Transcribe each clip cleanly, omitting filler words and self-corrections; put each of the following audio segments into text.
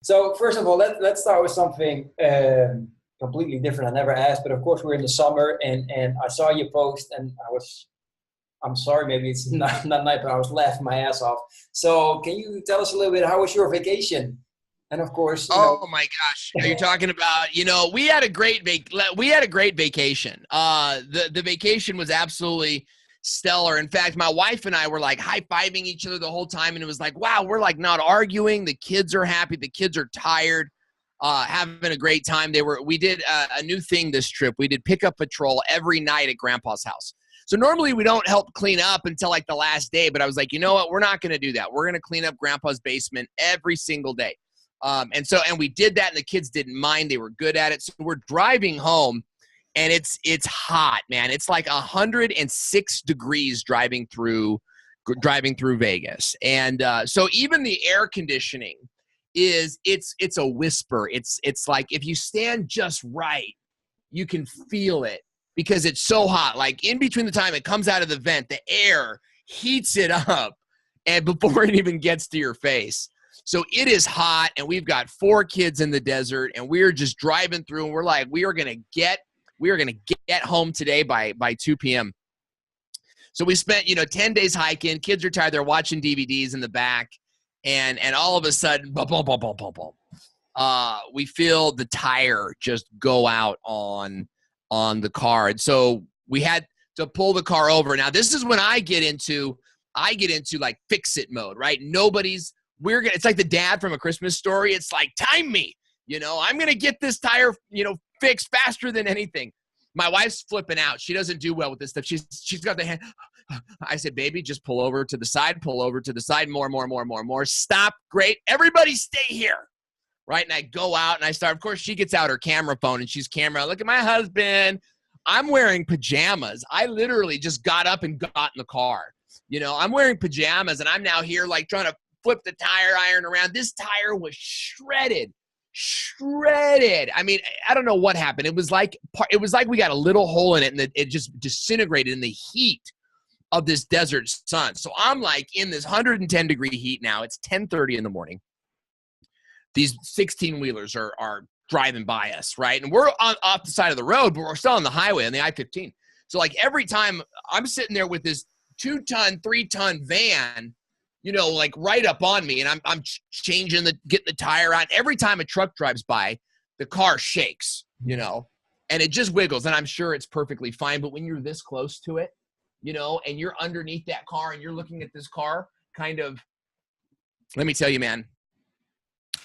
So first of all, let's start with something completely different. I never asked, but of course we're in the summer, and I saw your post, and I'm sorry, maybe it's not nice, but I was laughing my ass off. So can you tell us a little bit, how was your vacation? And of course, Oh my gosh. Are you talking about, we had a great vacation. The vacation was absolutely stellar. In fact, my wife and I were like high-fiving each other the whole time, and it was like, wow, we're like not arguing. The kids are happy. The kids are tired, having a great time. We did a new thing this trip. We did pickup patrol every night at Grandpa's house. So normally we don't help clean up until like the last day, but I was like, you know what? We're not going to do that. We're going to clean up Grandpa's basement every single day. And we did that, and the kids didn't mind. They were good at it. So we're driving home, and it's hot, man. It's like 106 degrees driving through Vegas. And so even the air conditioning it's a whisper. It's like if you stand just right, you can feel it because it's so hot. Like in between the time it comes out of the vent, the air heats it up, and before it even gets to your face. So it is hot, and we've got 4 kids in the desert, and we're just driving through, and we're like, we are gonna get home today by 2 p.m. So we spent 10 days hiking. Kids are tired. They're watching DVDs in the back, and all of a sudden, boom, boom, boom, boom, boom, boom. We feel the tire just go out on the car, and so we had to pull the car over. Now this is when I get into like fix it mode, right? It's like the dad from A Christmas Story. It's like, time me, I'm going to get this tire, fixed faster than anything. My wife's flipping out. She doesn't do well with this stuff. She's got the hand. I said, baby, just pull over to the side, more. Stop. Great. Everybody stay here. Right. And I go out and I start, of course, she gets out her camera phone and she's camera. Look at my husband. I'm wearing pajamas. I literally just got up and got in the car. I'm wearing pajamas, and I'm now here like trying to flip the tire iron around. This tire was shredded. I mean, I don't know what happened. It was like we got a little hole in it, and it just disintegrated in the heat of this desert sun. So I'm like in this 110-degree heat now. It's 10:30 in the morning. These 16-wheelers are driving by us, right? And we're off the side of the road, but we're still on the highway on the I-15. So like every time I'm sitting there with this 2-ton, 3-ton van, like right up on me, and I'm getting the tire out. Every time a truck drives by, the car shakes, and it just wiggles, and I'm sure it's perfectly fine. But when you're this close to it, and you're underneath that car and you're looking at this car, kind of, let me tell you, man,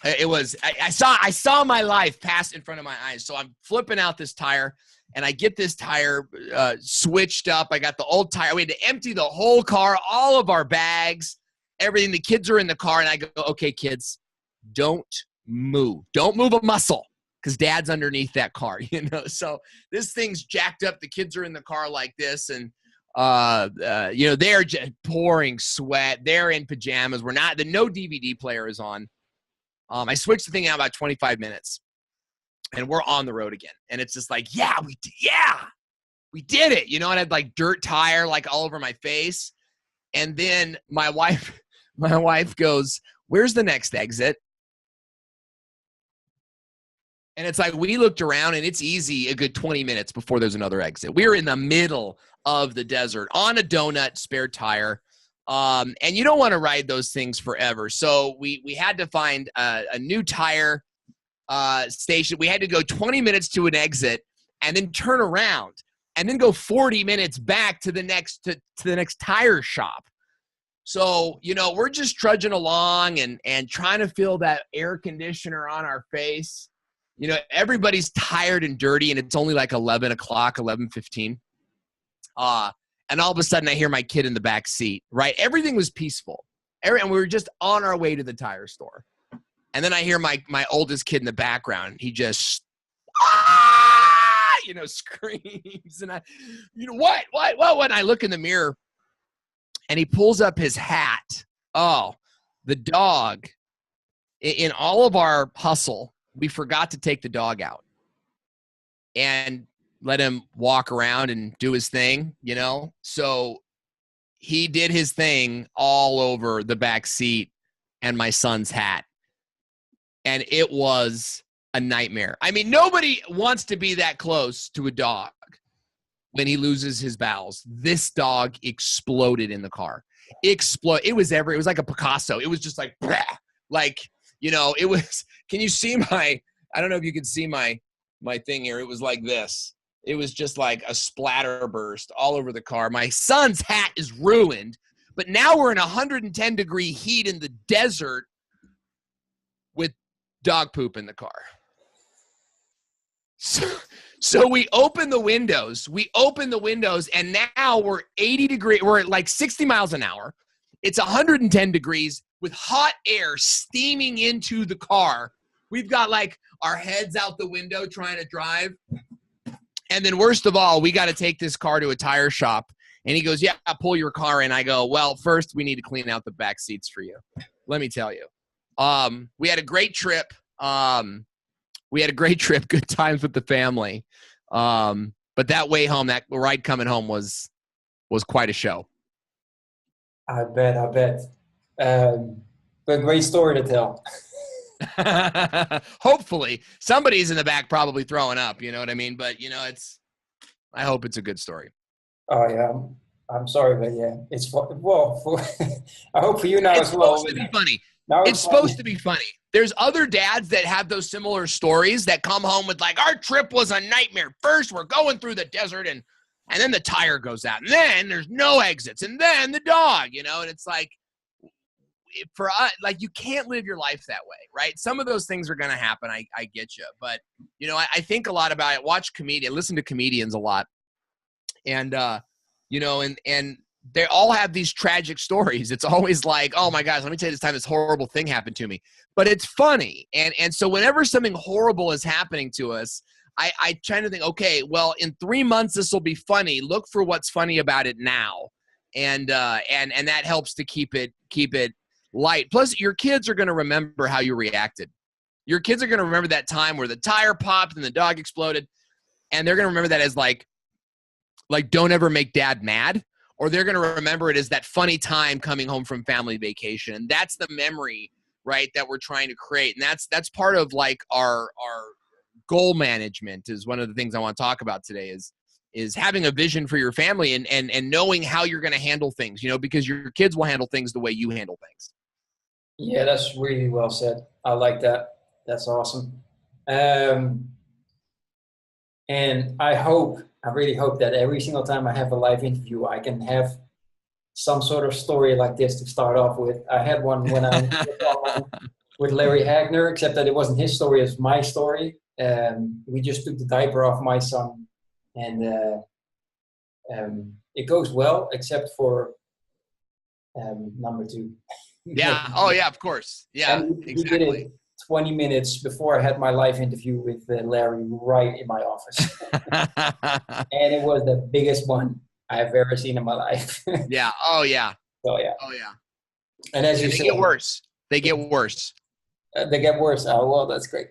it was, I saw my life pass in front of my eyes. So I'm flipping out this tire, and I get this tire switched up. I got the old tire. We had to empty the whole car, all of our bags, everything. The kids are in the car, and I go, okay, kids, don't move a muscle, because dad's underneath that car, So this thing's jacked up. The kids are in the car like this, and they're just pouring sweat. They're in pajamas. No DVD player is on. I switched the thing out about 25 minutes, and we're on the road again. And it's just like, we did it. And I had like dirt tire like all over my face. And then my wife goes, where's the next exit? And it's like, we looked around, and it's easy a good 20 minutes before there's another exit. We're in the middle of the desert on a donut spare tire. And you don't want to ride those things forever. So we had to find a new tire station. We had to go 20 minutes to an exit, and then turn around, and then go 40 minutes back to the next tire shop. So, we're just trudging along and trying to feel that air conditioner on our face. Everybody's tired and dirty, and it's only like 11 o'clock, 11:15. And all of a sudden I hear my kid in the back seat, right? Everything was peaceful. And we were just on our way to the tire store. And then I hear my oldest kid in the background. He just, screams. And what? And I look in the mirror, and he pulls up his hat. Oh, the dog. In all of our hustle, we forgot to take the dog out and let him walk around and do his thing, So he did his thing all over the back seat and my son's hat. and it was a nightmare. I mean, nobody wants to be that close to a dog when he loses his bowels. This dog exploded in the car. It was like a Picasso. It was just like, like, it was, can you see I don't know if you can see my thing here. It was like this. It was just like a splatter burst all over the car. My son's hat is ruined, but now we're in 110-degree heat in the desert with dog poop in the car. So we open the windows. And now we're 80 degrees. We're at like 60 miles an hour. It's 110 degrees with hot air steaming into the car. We've got like our heads out the window trying to drive. And then worst of all, we got to take this car to a tire shop. And he goes, yeah, I'll pull your car in. I go, well, first we need to clean out the back seats for you. Let me tell you. We had a great trip. Good times with the family. But that way home, that ride coming home was quite a show. I bet. But great story to tell. Hopefully somebody's in the back probably throwing up, you know what I mean? But I hope it's a good story. Oh yeah. I'm sorry, but yeah, it's I hope for you now it's as well. Supposed to be funny. It's supposed to be funny. There's other dads that have those similar stories that come home with like, our trip was a nightmare. First, we're going through the desert and then the tire goes out and then there's no exits and then the dog, and it's like, for us, like, you can't live your life that way, right? Some of those things are going to happen. I get you. But, I think a lot about it. Listen to comedians a lot. And, and they all have these tragic stories. It's always like, oh my gosh, let me tell you this time this horrible thing happened to me. But it's funny. And so whenever something horrible is happening to us, I try to think, okay, well, in 3 months, this will be funny. Look for what's funny about it now. And that helps to keep it light. Plus, your kids are going to remember how you reacted. Your kids are going to remember that time where the tire popped and the dog exploded. And they're going to remember that as like, don't ever make dad mad. Or they're going to remember it as that funny time coming home from family vacation. And that's the memory, right, that we're trying to create. And that's part of like our goal management is one of the things I want to talk about today is having a vision for your family and knowing how you're going to handle things, because your kids will handle things the way you handle things. Yeah, that's really well said. I like that. That's awesome. And I really hope that every single time I have a live interview, I can have some sort of story like this to start off with. I had one when I was with Larry Hagner, except that it wasn't his story, it's my story. We just took the diaper off my son, and it goes well, except for number 2. Yeah. Oh, yeah, of course. Yeah, he exactly. did it 20 minutes before I had my live interview with Larry right in my office. And it was the biggest one I've ever seen in my life. Yeah. Oh, yeah. So, yeah. Oh, yeah. And as you they said, get worse. They get worse. They get worse. Oh, well, that's great.